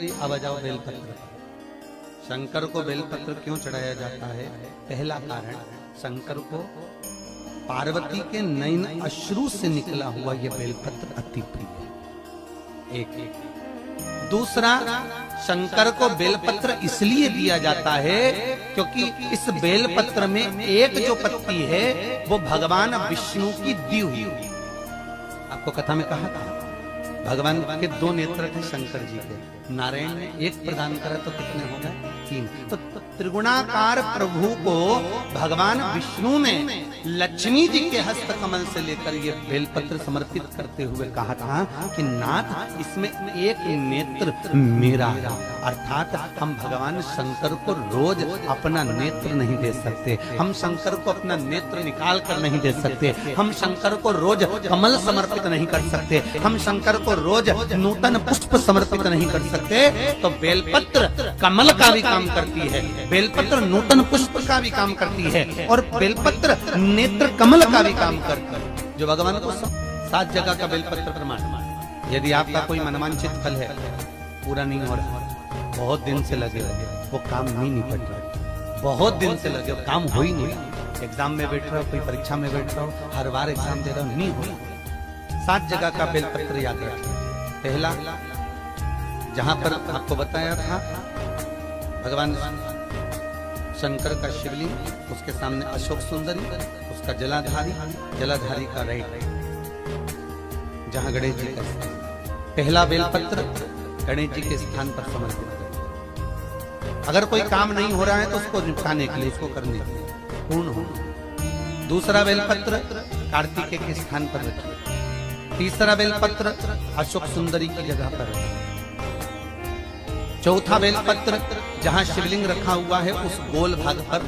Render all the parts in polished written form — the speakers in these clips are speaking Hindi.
गई। अब आ जाओ बेलपत्र। शंकर को बेलपत्र क्यों चढ़ाया जाता है? पहला कारण, शंकर को पार्वती के नयन अश्रु से निकला हुआ यह बेलपत्र अति प्रिय है। एक दूसरा, शंकर को बेलपत्र इसलिए दिया जाता है क्योंकि इस बेलपत्र में एक जो पत्ती है वो भगवान विष्णु की दी हुई। आपको कथा में कहा था भगवान के दो नेत्र थे शंकर जी के, नारायण ने एक प्रदान करा तो कितने हो गए? 3। तो त्रिगुणाकार प्रभु को भगवान विष्णु ने लक्ष्मी जी के हस्त कमल से लेकर ये बेलपत्र समर्पित करते हुए कहा था कि नाथ इसमें एक नेत्र मेरा है। अर्थात हम भगवान शंकर को रोज अपना नेत्र नहीं दे सकते, हम शंकर को अपना नेत्र निकाल कर नहीं दे सकते, हम शंकर को रोज कमल समर्पित नहीं कर सकते, हम शंकर को रोज नूतन पुष्प समर्पित नहीं कर सकते। तो बेलपत्र कमल का भी काम करती है, बेलपत्र नूतन पुष्प का भी काम करती है, और बेलपत्र नेत्र कमल का भी काम करती है। जो भगवान को 7 जगह का बेलपत्र प्रमाण। यदि आपका कोई मनवांचित फल है पूरा नहीं हो रहा, बहुत दिन से लगे वो काम नहीं निपट रहा, बहुत दिन से लगे काम हो ही नहीं, एग्जाम में बैठ रहा हो, कोई परीक्षा में बैठ रहा हो, हर बार एग्जाम दे रहा हो, नहीं हो रहा। 7 जगह का बेलपत्र याद रखें। पहला, जहां पर आपको बताया था भगवान शंकर का शिवलिंग, उसके सामने अशोक सुंदरी, उसका जलाधारी का राइट, जहां गणेश जी का स्थान। पहला बेलपत्र गणेश जी के स्थान पर समर्पित करें। अगर कोई काम नहीं हो रहा है तो उसको निपटाने के लिए, उसको करने के लिए पूर्ण हो। दूसरा बेलपत्र कार्तिकेय के स्थान पर रखिए। तीसरा बेलपत्र अशोक सुंदरी की जगह पर रखिए। चौथा बेलपत्र जहां शिवलिंग रखा हुआ है उस गोल भाग पर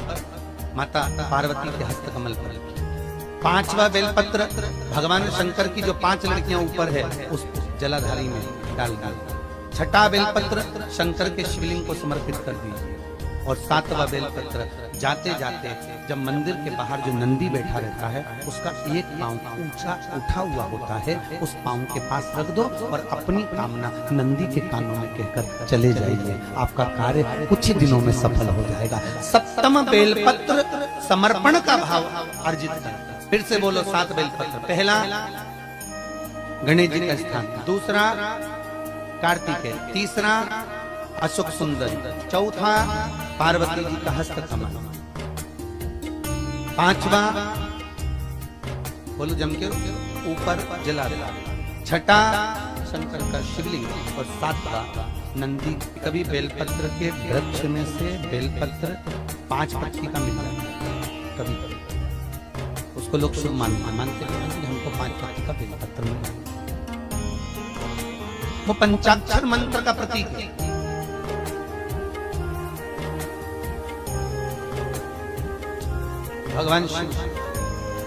माता पार्वती के हस्त कमल पर रखिए। 5वां बेलपत्र भगवान शंकर की जो 5 लड़कियां ऊपर है उस जलाधारी में डाल। 6ठा बेलपत्र शंकर के शिवलिंग को समर्पित कर दीजिए। और 7वां बेलपत्र जाते जाते जब मंदिर के बाहर जो नंदी बैठा रहता है उसका एक पांव ऊंचा उठा हुआ होता है, उस पांव के पास रख दो और अपनी कामना नंदी के कानों में कहकर चले जाइए। आपका कार्य कुछ ही दिनों में सफल हो जाएगा। 7वां बेलपत्र समर्पण का भाव अर्जित कर। फिर से बोलो 7 बेलपत्र। पहला गणेश जी का स्थान, दूसरा कार्तिकेय, तीसरा अशोक सुंदरी, चौथा पार्वती जी का हस्त कमल, 5वां बोलो जम के ऊपर जलाधारी, 6ठा शंकर का शिवलिंग और 7वां नंदी। कभी बेलपत्र के वृक्ष में से बेलपत्र 5 पत्ती का मिल जाता है, कभी उसको लोग शुभ मानते हैं कि हमको 5 पत्ती का बेलपत्र मिल जाता है। वो पंचाक्षर मंत्र का प्रतीक है। भगवान शिव,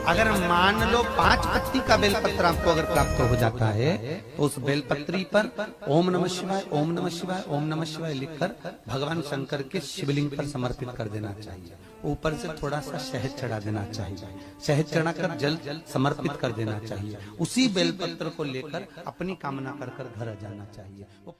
अगर मान लो 5 पत्ती का बेलपत्र आपको अगर प्राप्त हो जाता है तो उस बेलपत्री पर ओम नमः शिवाय, ओम नमः शिवाय, ओम नमः शिवाय लिखकर भगवान शंकर के शिवलिंग पर समर्पित कर देना चाहिए। ऊपर से थोड़ा सा शहद चढ़ा देना चाहिए, शहद चढ़ाकर जल समर्पित कर देना चाहिए। उसी बेलपत्र को लेकर अपनी कामना कर घर जाना चाहिए। वो